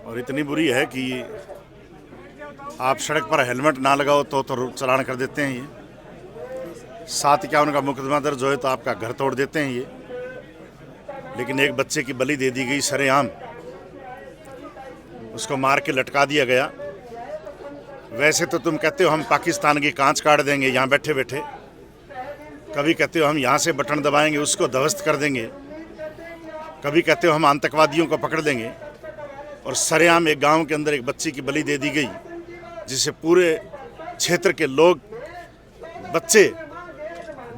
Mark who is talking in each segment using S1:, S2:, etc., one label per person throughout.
S1: और इतनी बुरी है कि आप सड़क पर हेलमेट ना लगाओ तो चालान कर देते हैं ये। 751 का मुकदमा दर्ज हो तो आपका घर तोड़ देते हैं ये। लेकिन एक बच्चे की बलि दे दी गई सरेआम, उसको मार के लटका दिया गया। वैसे तो तुम कहते हो हम पाकिस्तान की कांच काट देंगे यहाँ बैठे बैठे, कभी कहते हो हम यहाँ से बटन दबाएंगे उसको ध्वस्त कर देंगे, कभी कहते हो हम आतंकवादियों को पकड़ देंगे, और सरेआम एक गांव के अंदर एक बच्ची की बलि दे दी गई जिसे पूरे क्षेत्र के लोग, बच्चे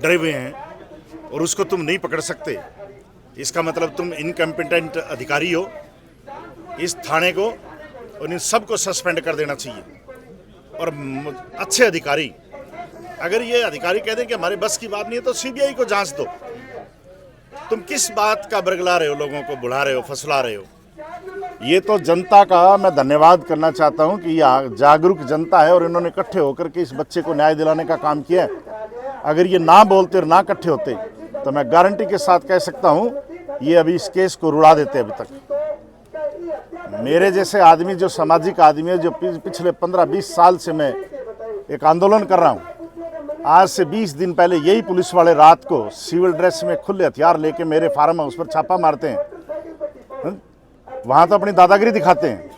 S1: डरे हुए हैं, और उसको तुम नहीं पकड़ सकते। इसका मतलब तुम इनकम्पिटेंट अधिकारी हो। इस थाने को और इन सबको सस्पेंड कर देना चाहिए। और अच्छे अधिकारी, अगर ये अधिकारी कह दें कि हमारे बस की बात नहीं है तो सीबीआई को जांच दो। तुम किस बात का बरगला रहे हो, लोगों को बुला रहे हो, फसला रहे हो। ये तो जनता का मैं धन्यवाद करना चाहता हूं कि यह जागरूक जनता है और इन्होंने इकट्ठे होकर के इस बच्चे को न्याय दिलाने का काम किया है। अगर ये ना बोलते और ना इकट्ठे होते तो मैं गारंटी के साथ कह सकता हूं ये अभी इस केस को रुड़ा देते अभी तक। मेरे जैसे आदमी, जो सामाजिक आदमी है, जो पिछले 15-20 साल से मैं एक आंदोलन कर रहा हूं, आज से 20 दिन पहले यही पुलिस वाले रात को सिविल ड्रेस में खुले हथियार लेके मेरे फार्म हाउस पर छापा मारते हैं। वहाँ तो अपनी दादागिरी दिखाते हैं,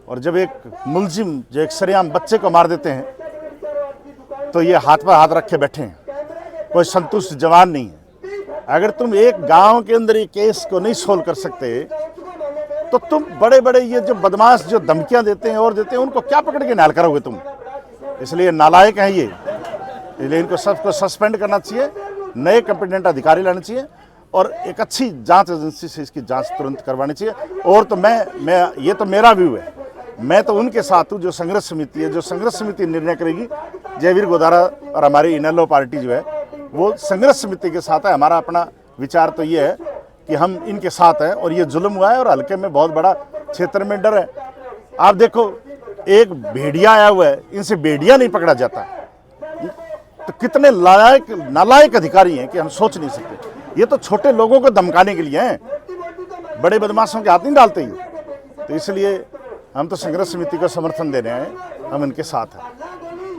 S1: और जब एक मुलजिम, जो एक सरेआम बच्चे को मार देते हैं तो ये हाथ पर हाथ रखे बैठे हैं। कोई संतुष्ट जवान नहीं है। अगर तुम एक गांव के अंदर ये केस को नहीं सोल्व कर सकते तो तुम बड़े बड़े ये जो बदमाश जो धमकियां देते हैं और देते हैं, उनको क्या पकड़ के न्याय करोगे तुम। इसलिए नालायक हैं ये, इसलिए इनको सबको सस्पेंड करना चाहिए, नए कंपिटेंट अधिकारी लाने चाहिए, और एक अच्छी जांच एजेंसी से इसकी जांच तुरंत करवानी चाहिए। और तो मैं ये तो मेरा व्यू है, मैं तो उनके साथ हूँ जो संघर्ष समिति है, जो संघर्ष समिति निर्णय करेगी। जयवीर गोदारा और हमारी इनेलो पार्टी जो है वो संघर्ष समिति के साथ है। हमारा अपना विचार तो ये है कि हम इनके साथ हैं, और ये जुल्म हुआ है और हल्के में बहुत बड़ा क्षेत्र में डर है। आप देखो, एक भेड़िया आया हुआ है, इनसे भेड़िया नहीं पकड़ा जाता, तो कितने नालायक अधिकारी हैं कि हम सोच नहीं सकते। ये तो छोटे लोगों को धमकाने के लिए हैं, बड़े बदमाशों के हाथ नहीं डालते ही। तो इसलिए हम तो संघर्ष समिति को समर्थन दे रहे हैं, हम इनके साथ हैं।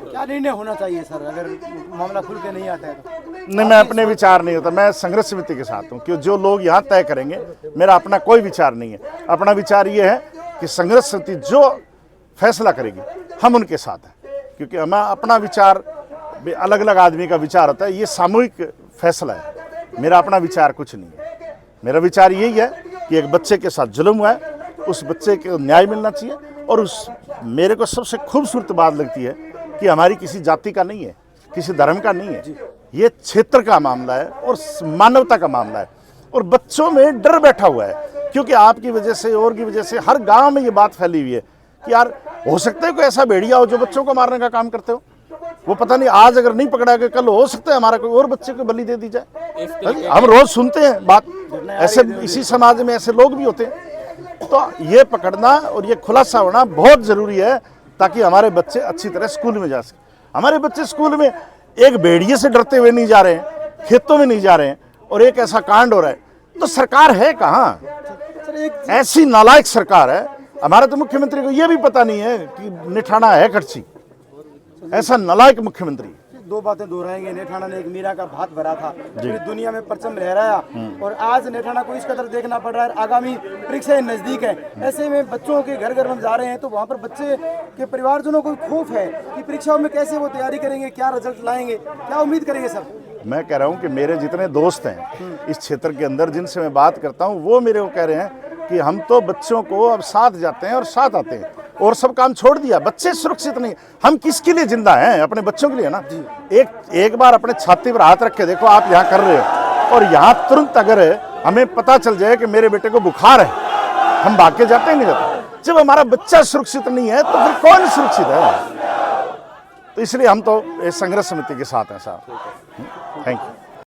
S2: क्या निर्णय होना चाहिए सर, अगर मामला खुल के नहीं आता है तो?
S1: नहीं, मैं अपने विचार नहीं होता, मैं संघर्ष समिति के साथ हूँ, कि जो लोग यहाँ तय करेंगे, मेरा अपना कोई विचार नहीं है। अपना विचार ये है कि संघर्ष समिति जो फैसला करेगी हम उनके साथ हैं, क्योंकि हमें अपना विचार, अलग अलग आदमी का विचार होता है, ये सामूहिक फैसला है। मेरा अपना विचार कुछ नहीं है। मेरा विचार यही है कि एक बच्चे के साथ जुल्म हुआ है, उस बच्चे को न्याय मिलना चाहिए। और उस मेरे को सबसे खूबसूरत बात लगती है कि हमारी किसी जाति का नहीं है, किसी धर्म का नहीं है, ये क्षेत्र का मामला है और मानवता का मामला है। और बच्चों में डर बैठा हुआ है, क्योंकि आपकी वजह से और की वजह से हर गांव में ये बात फैली हुई है कि यार हो सकता है कोई ऐसा भेड़िया हो जो बच्चों को मारने का काम करते हो। वो पता नहीं, आज अगर नहीं पकड़ा गया, कल हो सकता है हमारा कोई और बच्चे को बलि दे दी जाए। हम रोज सुनते हैं बात ऐसे, इसी समाज में ऐसे लोग भी होते हैं। तो ये पकड़ना और ये खुलासा होना बहुत जरूरी है, ताकि हमारे बच्चे अच्छी तरह स्कूल में जा सके। हमारे बच्चे स्कूल में एक भेड़िए से डरते हुए नहीं जा रहे हैं, खेतों में नहीं जा रहे हैं, और एक ऐसा कांड हो रहा है, तो सरकार है कहाँ? ऐसी नालायक सरकार है। हमारे तो मुख्यमंत्री को ये भी पता नहीं है कि नेठाना है कच्ची। ऐसा नालायक मुख्यमंत्री।
S2: दो बातें दोहराएंगे। नेठाना ने एक मीरा का भात भरा था, पूरी दुनिया में परचम लहराया, और आज नेठाना को इस कदर देखना पड़ रहा है। आगामी परीक्षाएं नजदीक है, ऐसे में बच्चों के घर घर में जा रहे हैं, तो वहाँ पर बच्चे के परिवारजनों को खौफ है कि परीक्षाओं में कैसे वो तैयारी करेंगे, क्या रिजल्ट लाएंगे, क्या उम्मीद करेंगे सर?
S1: मैं कह रहा हूँ कि मेरे जितने दोस्त हैं इस क्षेत्र के अंदर, जिनसे मैं बात करता हूँ, वो मेरे को कह रहे हैं कि हम तो बच्चों को अब साथ जाते हैं और साथ आते हैं, और सब काम छोड़ दिया। बच्चे सुरक्षित नहीं, हम किसके लिए जिंदा हैं? अपने बच्चों के लिए ना। एक बार अपने छाती पर हाथ रख के देखो, आप यहाँ कर रहे हो, और यहाँ तुरंत अगर हमें पता चल जाए कि मेरे बेटे को बुखार है, हम भाग के जाते ही नहीं जाते। जब हमारा बच्चा सुरक्षित नहीं है तो फिर कौन सुरक्षित है? तो इसलिए हम तो संघर्ष समिति के साथ हैं साहब। Thank you.